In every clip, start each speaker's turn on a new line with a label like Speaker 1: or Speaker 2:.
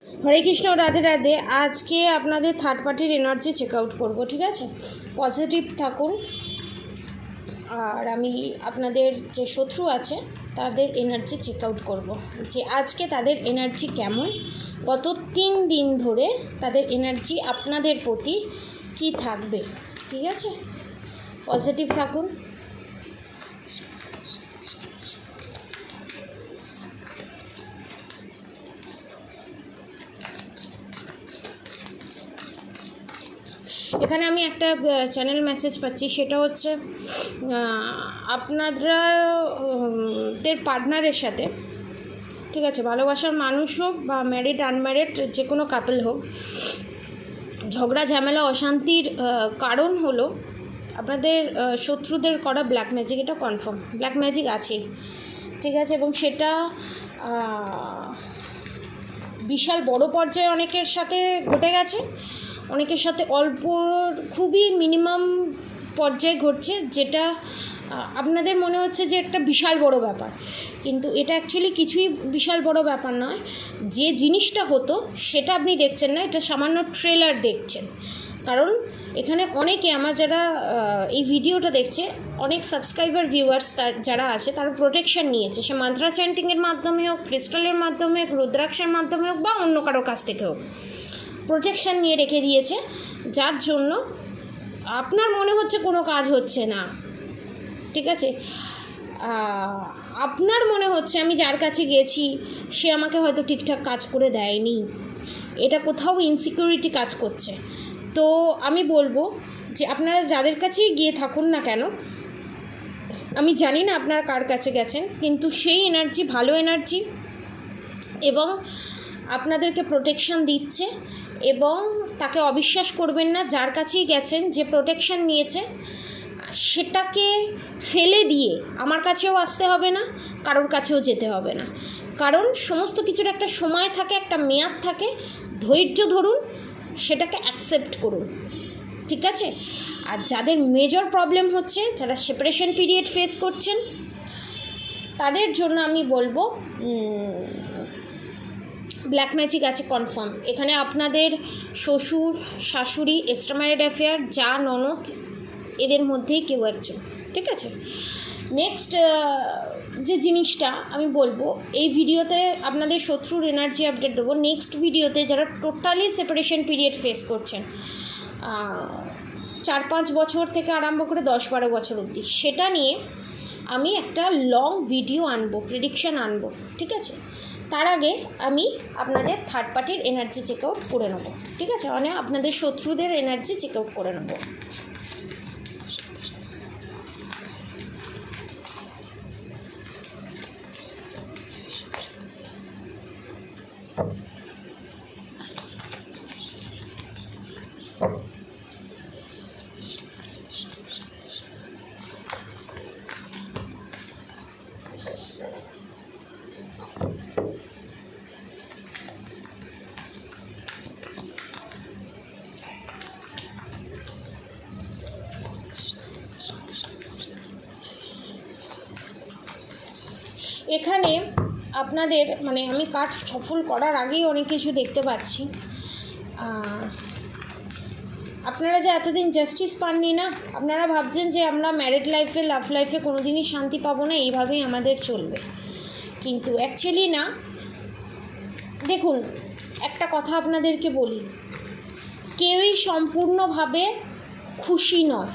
Speaker 1: হরে কৃষ্ণ, রাধে রাধে। আজকে আপনাদের থার্ড পার্টির এনার্জি চেক আউট করবো, ঠিক আছে? পজিটিভ থাকুন। আর আমি আপনাদের যে শত্রু আছে তাদের এনার্জি চেক আউট করবো, যে আজকে তাদের এনার্জি কেমন, গত 3 দিন ধরে তাদের এনার্জি আপনাদের প্রতি কি থাকবে, ঠিক আছে? পজিটিভ থাকুন। এখানে আমি একটা চ্যানেল মেসেজ পাচ্ছি, সেটা হচ্ছে আপনাদের পার্টনারের সাথে, ঠিক আছে, ভালোবাসার মানুষ হোক বা ম্যারিড আনম্যারিড যে কোনো কাপল হোক, ঝগড়া ঝামেলা অশান্তির কারণ হলো আপনাদের শত্রুদের করা ব্ল্যাক ম্যাজিক। এটা কনফার্ম ব্ল্যাক ম্যাজিক আছেই, ঠিক আছে? এবং সেটা বিশাল বড় পর্যায়ে অনেকের সাথে ঘটে গেছে, অনেকের সাথে অল্প, খুবই মিনিমাম পর্যায়ে ঘটছে, যেটা আপনাদের মনে হচ্ছে যে একটা বিশাল বড় ব্যাপার, কিন্তু এটা অ্যাকচুয়ালি কিছুই বিশাল বড় ব্যাপার নয়। যে জিনিসটা হতো সেটা আপনি দেখছেন না, এটা সামান্য ট্রেলার দেখছেন। কারণ এখানে অনেকে, আমার যারা এই ভিডিওটা দেখছে, অনেক সাবস্ক্রাইবার ভিউয়ার্স যারা আছে, তারা প্রোটেকশন নিয়েছে, সে মান্ত্রা চ্যান্টিংয়ের মাধ্যমে হোক, ক্রিস্টালের মাধ্যমে হোক, রুদ্রাক্ষের মাধ্যমে হোক, বা অন্য কারো কাছ থেকে হোক, প্রোটেকশন নিয়ে রেখে দিয়েছে, যার জন্য আপনার মনে হচ্ছে কোনো কাজ হচ্ছে না, ঠিক আছে? আপনার মনে হচ্ছে আমি যার কাছে গেছি সে আমাকে হয়তো ঠিকঠাক কাজ করে দেয়নি, এটা কোথাও ইনসিকিউরিটি কাজ করছে। তো আমি বলবো যে আপনারা যাদের কাছেই গিয়ে থাকুন না কেন, আমি জানি না আপনারা কার কাছে গেছেন, কিন্তু সেই এনার্জি ভালো এনার্জি এবং আপনাদেরকে প্রোটেকশন দিচ্ছে। এবং তাকে অবিশ্বাস করবেন না, যার কাছেই গেছেন, যে প্রোটেকশন নিয়েছে, সেটাকে ফেলে দিয়ে আমার কাছেও আসতে হবে না, কারোর কাছেও যেতে হবে না। কারণ সমস্ত কিছুর একটা সময় থাকে, একটা মেয়াদ থাকে। ধৈর্য ধরুন, সেটাকে অ্যাকসেপ্ট করুন, ঠিক আছে? আর যাদের মেজর প্রবলেম হচ্ছে, যারা সেপারেশন পিরিয়ড ফেস করছেন, তাদের জন্য আমি বলবো ব্ল্যাক ম্যাজিক আছে কনফার্ম। এখানে আপনাদের শ্বশুর, শাশুড়ি, এক্সট্রা ম্যারিড অ্যাফেয়ার, যা ননদ, এদের মধ্যেই কেউ একজন, ঠিক আছে? নেক্সট যে জিনিসটা আমি বলবো, এই ভিডিওতে আপনাদের শত্রুর এনার্জি আপডেট দেবো। নেক্সট ভিডিওতে যারা টোটালি সেপারেশন পিরিয়ড ফেস করছেন, 4-5 বছর থেকে আরম্ভ করে 10-12 বছর অবধি, সেটা নিয়ে আমি একটা লং ভিডিও আনবো, প্রেডিকশান আনবো, ঠিক আছে? তার আগে আমি আপনাদের থার্ড পার্টির এনার্জি চেক আউট করে নেবো, ঠিক আছে? মানে আপনাদের শত্রুদের এনার্জি চেক আউট করে নেবো। এখানে আপনাদের, মানে আমি কার্ড সফল করার আগেই অনেক কিছু দেখতে পাচ্ছি। আপনারা যে এতদিন জাস্টিস পাননি না, আপনারা ভাবছেন যে আমরা ম্যারিড লাইফে, লাভ লাইফে কোনো দিনই শান্তি পাবো না, এইভাবেই আমাদের চলবে, কিন্তু অ্যাকচুয়ালি না। দেখুন, একটা কথা আপনাদেরকে বলি, কেউই সম্পূর্ণভাবে খুশি নয়।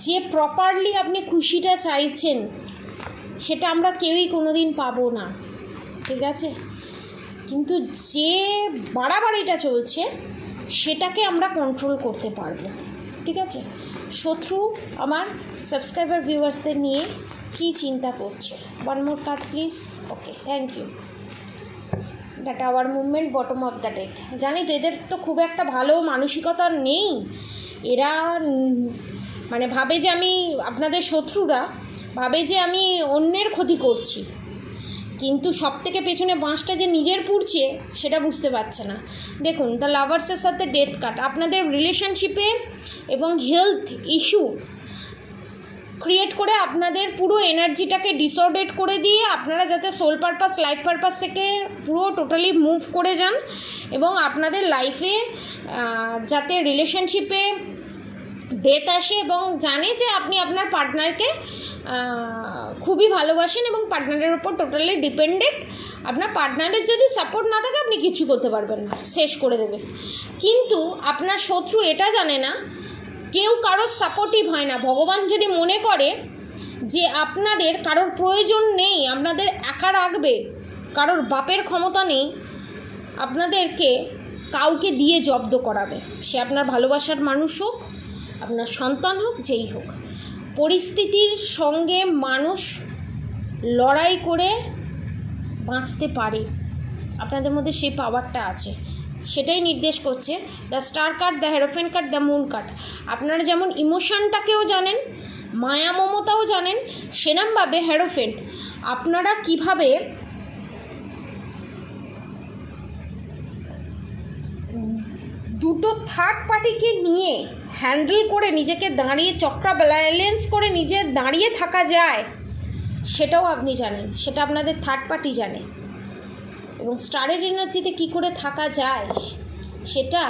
Speaker 1: যে প্রপারলি আপনি খুশিটা চাইছেন, সেটা আমরা কেউই কোনো দিন পাবো না, ঠিক আছে? কিন্তু যে বাড়াবাড়িটা চলছে, সেটাকে আমরা কন্ট্রোল করতে পারবো, ঠিক আছে? শত্রু আমার সাবস্ক্রাইবার ভিউয়ার্সদের নিয়ে কী চিন্তা করছে? One more card please. Okay, thank you. The tower movement, bottom of the deck. জানি তো এদের তো খুব একটা ভালো মানসিকতা নেই। এরা মানে ভাবে যে আমি, আপনাদের শত্রুরা ভাবে যে আমি অন্যের ক্ষতি করছি, কিন্তু সব থেকে পেছনে বাঁশটা যে নিজের পুড়ছে সেটা বুঝতে পারছে না। দেখুন, দ্য লাভার্সের সাথে ডেথ কার্ড, আপনাদের রিলেশনশিপে এবং হেলথ ইস্যু ক্রিয়েট করে আপনাদের পুরো এনার্জিটাকে ডিসঅর্ডার করে দিয়ে আপনারা যাতে সোল পারপাস লাইফ পারপাস থেকে পুরো টোটালি মুভ করে যান এবং আপনাদের লাইফে যাতে রিলেশনশিপে ডেথ আসে এবং জানে যে আপনি আপনার পার্টনারকে খুবই ভালোবাসেন এবং পার্টনারের উপর টোটালি ডিপেন্ডেন্ট। আপনার পার্টনারের যদি সাপোর্ট না থাকে আপনি কিছু করতে পারবেন না, শেষ করে দেবে। কিন্তু আপনার শত্রু এটা জানে না কেউ কারোর সাপোর্টিভ হয় না। ভগবান যদি মনে করে যে আপনাদের কারোর প্রয়োজন নেই, আপনাদের একা রাখবে, কারোর বাপের ক্ষমতা নেই, আপনাদেরকে কাউকে দিয়ে জব্দ করাবে। সে আপনার ভালোবাসার মানুষ হোক, আপনার সন্তান হোক, যেই হোক। পরিস্থিতির সঙ্গে মানুষ লড়াই করে বাঁচতে পারে, আপনাদের মধ্যে সেই পাওয়ারটা আছে। সেটাই নির্দেশ করছে the star card, the hierophant card, the moon card. আপনারা যেমন ইমোশনটাকেও জানেন, মায়া মমতাও জানেন, সেরমভাবে হেরোফেন্ট আপনারা কিভাবে দুটো থার্ড পার্টিকে নিয়ে হ্যান্ডেল করে নিজেকে দাঁড়িয়ে চক্রা ব্যালেন্স করে নিজে দাঁড়িয়ে থাকা যায় সেটাও আপনি জানেন, সেটা আপনাদের থার্ড পার্টি জানে। এবং স্টারের এনার্জিতে কী করে থাকা যায় সেটা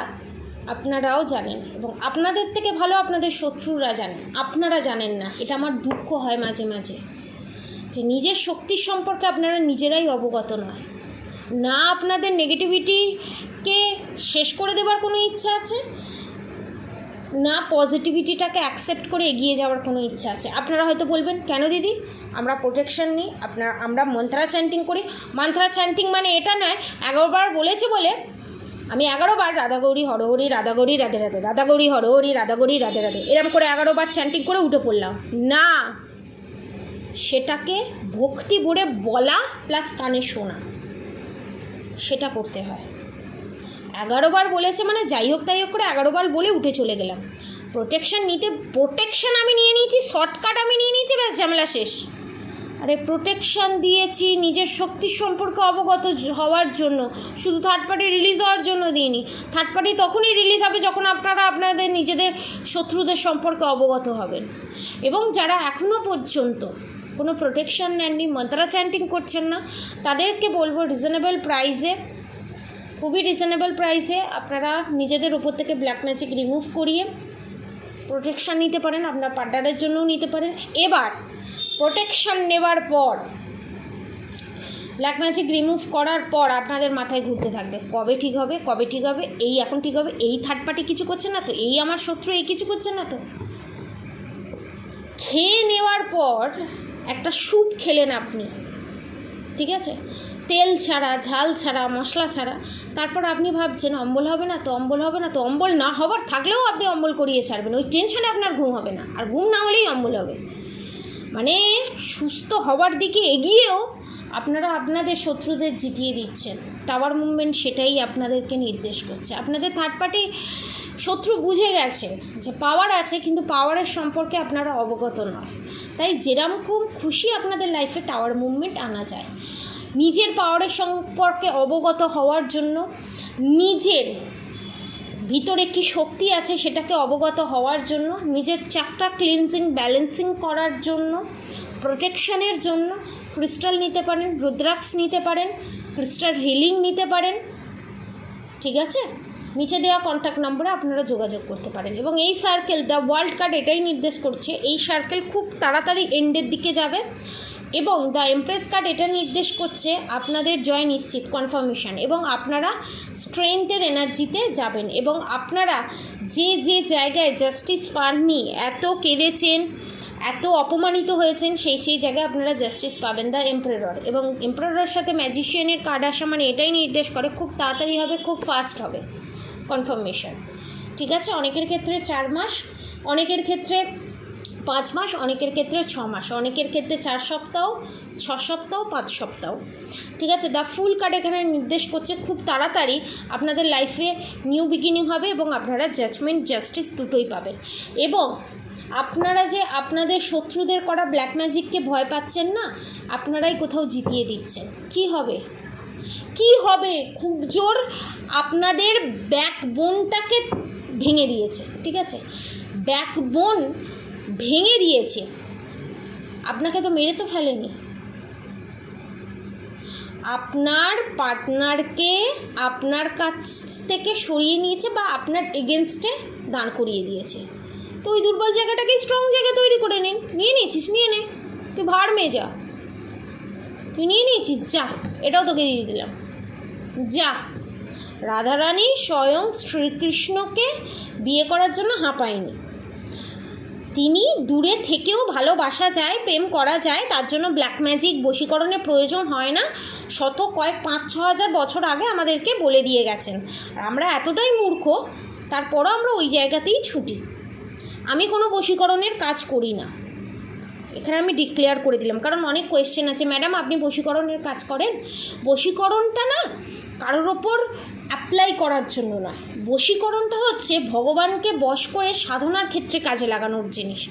Speaker 1: আপনারাও জানেন এবং আপনাদের থেকে ভালো আপনাদের শত্রুরা জানেন, আপনারা জানেন না। এটা আমার দুঃখ হয় মাঝে মাঝে যে নিজের শক্তির সম্পর্কে আপনারা নিজেরাই অবগত নয়। না আপনাদের নেগেটিভিটিকে শেষ করে দেবার কোনো ইচ্ছা আছে, না পজিটিভিটিটাকে অ্যাকসেপ্ট করে এগিয়ে যাওয়ার কোনো ইচ্ছা আছে। আপনারা হয়তো বলবেন, কেন দিদি আমরা প্রোটেকশন নিই, আমরা মন্ত্রা চ্যান্টিং করি। মন্ত্রা চ্যান্টিং মানে এটা নয় 11 বার বলেছে বলে আমি 11 বার রাধা গৌরী হরহরি, রাধা গৌরী রাধে রাধে, রাধা গৌরী হরহরি, রাধা গৌরী রাধে রাধে এরকম করে 11 বার চ্যান্টিং করে উঠে পড়লাম না। সেটাকে ভক্তি ভরে বলা প্লাস কানে শোনা, সেটা করতে হয়। 11 বার বলেছে মানে যাই হোক তাই হোক করে 11 বার বলে উঠে চলে গেলাম। প্রোটেকশন আমি নিয়ে নিয়েছি, শর্টকাট আমি নিয়ে নিয়েছি, ব্যাস ঝামেলা শেষ। আরে প্রোটেকশন দিয়েছি নিজের শক্তির সম্পর্কে অবগত হওয়ার জন্য, শুধু থার্ড পার্টি রিলিজ হওয়ার জন্য দিইনি। থার্ড পার্টি তখনই রিলিজ হবে যখন আপনারা আপনাদের নিজেদের শত্রুদের সম্পর্কে অবগত হবেন। এবং যারা এখনও পর্যন্ত কোনো প্রোটেকশন নেননি, মন্ত্রা চ্যান্টিং করছেন না, তাদেরকে বলবো রিজনেবল প্রাইসে, খুবই রিজনেবল প্রাইসে আপনারা নিজেদের উপর থেকে ব্ল্যাক ম্যাজিক রিমুভ করিয়ে প্রোটেকশান নিতে পারেন, আপনার পার্টনারের জন্যও নিতে পারেন। এবার প্রোটেকশান নেওয়ার পর, ব্ল্যাক ম্যাজিক রিমুভ করার পর আপনাদের মাথায় ঘুরতে থাকবে কবে ঠিক হবে, কবে ঠিক হবে, এই এখন ঠিক হবে, এই থার্ড পার্টি কিছু করছে না তো, এই আমার শত্রু এই কিছু করছে না তো। খেয়ে নেওয়ার পর একটা স্যুপ খেলেন আপনি, ঠিক আছে, তেল ছাড়া, ঝাল ছাড়া, মশলা ছাড়া, তারপর আপনি ভাবছেন অম্বল হবে না তো, অম্বল হবে না তো। অম্বল না হবার থাকলেও আপনি অম্বল করিয়ে ছাড়বেন, ওই টেনশনে আপনার ঘুম হবে না, আর ঘুম না হলেই অম্বল হবে। মানে সুস্থ হবার দিকে এগিয়েও আপনারা আপনাদের শত্রুদের জিতিয়ে দিচ্ছেন। টাওয়ার মুভমেন্ট সেটাই আপনাদেরকে নির্দেশ করছে। আপনাদের থার্ড পার্টি শত্রু বুঝে গেছে যে পাওয়ার আছে, কিন্তু পাওয়ারের সম্পর্কে আপনারা অবগত নয়। তাই যেরকম খুশি আপনাদের লাইফে টাওয়ার মুভমেন্ট আনা যায়। নিজের পাওয়ারের সম্পর্কে অবগত হওয়ার জন্য, নিজের ভিতরে কি শক্তি আছে সেটাকে অবগত হওয়ার জন্য, নিজের চাকরা ক্লিনজিং ব্যালেন্সিং করার জন্য, প্রোটেকশনের জন্য ক্রিস্টাল নিতে পারেন, রুদ্রাক্ষ নিতে পারেন, ক্রিস্টাল হিলিং নিতে পারেন, ঠিক আছে। নিচে দেওয়া কন্ট্যাক্ট নম্বরে আপনারা যোগাযোগ করতে পারেন। এবং এই সার্কেল, দ্য ওয়ার্ল্ড কার্ড এটাই নির্দেশ করছে এই সার্কেল খুব তাড়াতাড়ি এন্ডের দিকে যাবে। এবং দ্য এমপ্রেস কার্ড এটা নির্দেশ করছে আপনাদের জয় নিশ্চিত, কনফার্মেশন, এবং আপনারা স্ট্রেংথের এনার্জিতে যাবেন। এবং আপনারা যে যে জায়গায় জাস্টিস পাননি, এত কেঁদেছেন, এত অপমানিত হয়েছেন, সেই জায়গায় আপনারা জাস্টিস পাবেন। দ্য এমপ্রেরর, এবং এমপ্রেররের সাথে ম্যাজিশিয়ানের কার্ড আসা মানে এটাই নির্দেশ করে খুব তাড়াতাড়ি হবে, খুব ফাস্ট হবে কনফার্মেশন, ঠিক আছে। অনেকের ক্ষেত্রে 4 মাস, অনেকের ক্ষেত্রে 5 মাস, অনেকের ক্ষেত্রে 6 মাস, অনেকের ক্ষেত্রে 4 সপ্তাহ, 6 সপ্তাহ, 5 সপ্তাহ, ঠিক আছে। দ্য ফুল কার্ড এখানে নির্দেশ করছে খুব তাড়াতাড়ি আপনাদের লাইফে নিউ বিগিনিং হবে এবং আপনারা জাজমেন্ট, জাস্টিস দুটোই পাবেন। এবং আপনারা যে আপনাদের শত্রুদের করা ব্ল্যাক ম্যাজিককে ভয় পাচ্ছেন না, আপনারাই কোথাও জিতিয়ে দিচ্ছেন। কি হবে, কি হবে, খুব জোর আপনাদের ব্যাকবোনটাকে ভেঙে দিয়েছে, ঠিক আছে, ব্যাকবোন ভেঙে দিয়েছে। আপনাকে তো মেরে তো ফেলেনি, আপনার পার্টনারকে আপনার কাছ থেকে সরিয়ে নিয়েছে বা আপনার এগেনস্টে দাঁড় করিয়ে দিয়েছে। তো ওই দুর্বল জায়গাটাকে স্ট্রং জায়গা তৈরি করে নিন। নিয়ে নিয়েছিস, নিয়ে নে, তুই ভাড় মেয়ে যা, তুই নিয়ে নিয়েছিস, যা, এটাও তোকে দিয়ে দিলাম, যা। রাধারানী স্বয়ং শ্রীকৃষ্ণকে বিয়ে করার জন্য হাঁপায়নি, তিনি দূরে থেকেও ভালোবাসা যায়, প্রেম করা যায়, তার জন্য ব্ল্যাক ম্যাজিক বশীকরণের প্রয়োজন হয় না, শত কয়েক 5-6 হাজার বছর আগে আমাদেরকে বলে দিয়ে গেছেন। আর আমরা এতটাই মূর্খ, তারপরও আমরা ওই জায়গাতেই ছুটি। আমি কোনো বশীকরণের কাজ করি না, এখানে আমি ডিক্লেয়ার করে দিলাম। কারণ অনেক কোয়েশ্চেন আছে, ম্যাডাম আপনি বশীকরণের কাজ করেন। বশীকরণটা না কারোর ওপর অ্যাপ্লাই করার জন্য নয়, বশীকরণটা হচ্ছে ভগবানকে বশ করে সাধনার ক্ষেত্রে কাজে লাগানোর জিনিস।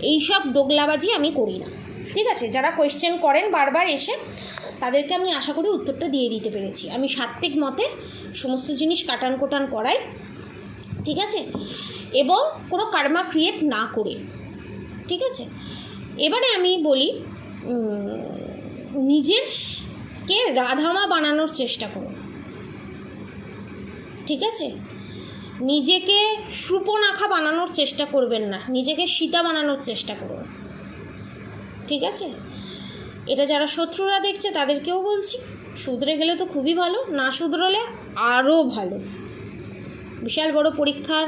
Speaker 1: এই সব দোগলাবাজি আমি করি না, ঠিক আছে? যারা কোয়েশ্চেন করেন বারবার এসে, তাদেরকে আমি আশা করি উত্তরটা দিয়ে দিতে পেরেছি। আমি সাত্ত্বিক মতে সমস্ত জিনিস কাটান কোটান করাই, ঠিক আছে, এবং কোনো কার্মা ক্রিয়েট না করে, ঠিক আছে? এবারে আমি বলি, নিজেরকে রাধামা বানানোর চেষ্টা করুন, ঠিক আছে? নিজেকে সুপর্ণখা বানানোর চেষ্টা করবেন না, নিজেকে সীতা বানানোর চেষ্টা করুন, ঠিক আছে? এটা যারা শত্রুরা দেখছে তাদেরকেও বলছি, শুধরে গেলে তো খুবই ভালো, না শুধরোলে আরও ভালো। বিশাল বড় পরীক্ষার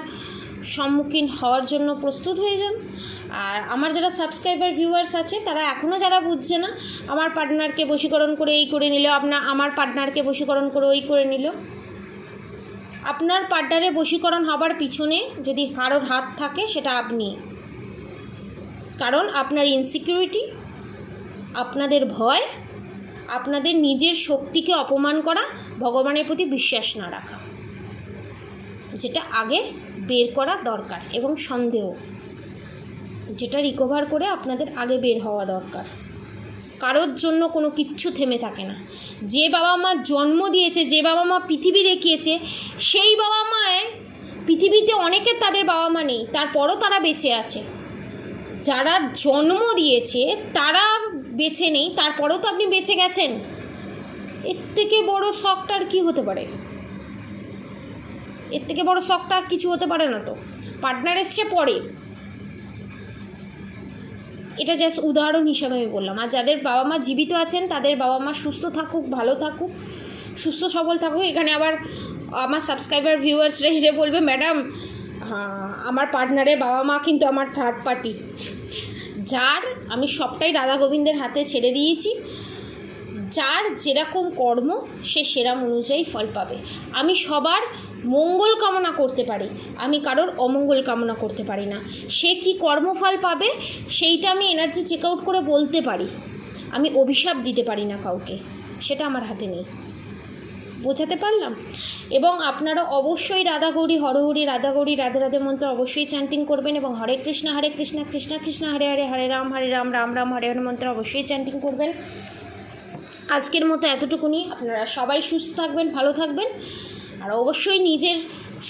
Speaker 1: সম্মুখীন হওয়ার জন্য প্রস্তুত হয়ে যান। আর আমার যারা সাবস্ক্রাইবার ভিউয়ার্স আছে, তারা এখনও যারা বুঝছে না, আমার পার্টনারকে বশীকরণ করে এই করে নিল, আমার পার্টনারকে বশীকরণ করে ওই করে নিল, আপনার পার্টনারে বশীকরণ হবার পিছনে যদি কারোর হাত থাকে সেটা আপনি। কারণ আপনার ইনসিকিউরিটি, আপনাদের ভয়, আপনাদের নিজের শক্তিকে অপমান করা, ভগবানের প্রতি বিশ্বাস না রাখা, যেটা আগে বের করা দরকার, এবং সন্দেহ, যেটা রিকভার করে আপনাদের আগে বের হওয়া দরকার। কারোর জন্য কোনো কিচ্ছু থেমে থাকে না। যে বাবা মা জন্ম দিয়েছে, যে বাবা মা পৃথিবী দেখিয়েছে, সেই বাবা মায়ের পৃথিবীতে অনেকের তাদের বাবা মা নেই, তারপরও তারা বেঁচে আছে। যারা জন্ম দিয়েছে তারা বেঁচে নেই, তারপরেও তো আপনি বেঁচে গেছেন। এর থেকে বড় শখটা আর কী হতে পারে? এর থেকে বড় শখটা আর কিছু হতে পারে না। তো পার্টনার এসছে পরে, এটা জাস্ট উদাহরণ হিসাবে আমি বললাম। আর যাদের বাবা মা জীবিত আছেন, তাদের বাবা মা সুস্থ থাকুক, ভালো থাকুক, সুস্থ সবল থাকুক। এখানে আবার আমার সাবস্ক্রাইবার ভিউয়ার্সরা এসে বলবে, ম্যাডাম আমার পার্টনারের বাবা মা কিন্তু আমার থার্ড পার্টি। যার আমি সবটাই রাধা গোবিন্দের হাতে ছেড়ে দিয়েছি, যার যেরকম কর্ম সে সেরকম অনুযায়ী ফল পাবে। আমি সবার মঙ্গল কামনা করতে পারি, আমি কারোর অমঙ্গল কামনা করতে পারি না। সে কি কর্মফল পাবে সেইটা আমি এনার্জি চেক আউট করে বলতে পারি, আমি অভিশাপ দিতে পারি না কাউকে, সেটা আমার হাতে নেই। বোঝাতে পারলাম? এবং আপনারা অবশ্যই রাধা গৌরী হরহরি, রাধা গৌরী রাধে রাধে মন্ত্র অবশ্যই চ্যান্টিং করবেন, এবং হরে কৃষ্ণ কৃষ্ণ কৃষ্ণ হরে হরে, হরে রাম রাম রাম হরে হরে মন্ত্র অবশ্যই চ্যান্টিং করবেন। আজকের মতো এতটুকুনি। আপনারা সবাই সুস্থ থাকবেন, ভালো থাকবেন, আর অবশ্যই নিজের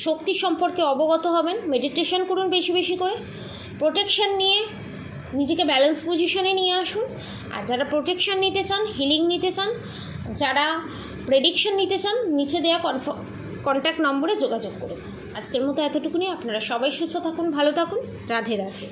Speaker 1: শক্তি সম্পর্কে অবগত হবেন। মেডিটেশন করুন বেশি বেশি করে, প্রোটেকশন নিয়ে নিজেকে ব্যালেন্স পজিশনে নিয়ে আসুন। আর যারা প্রোটেকশন নিতে চান, হিলিং নিতে চান, যারা প্রেডিকশন নিতে চান, নিচে দেওয়া কন্ট্যাক্ট নম্বরে যোগাযোগ করুন। আজকের মতো এতটুকুনি। আপনারা সবাই সুস্থ থাকুন, ভালো থাকুন, রাধে রাধে।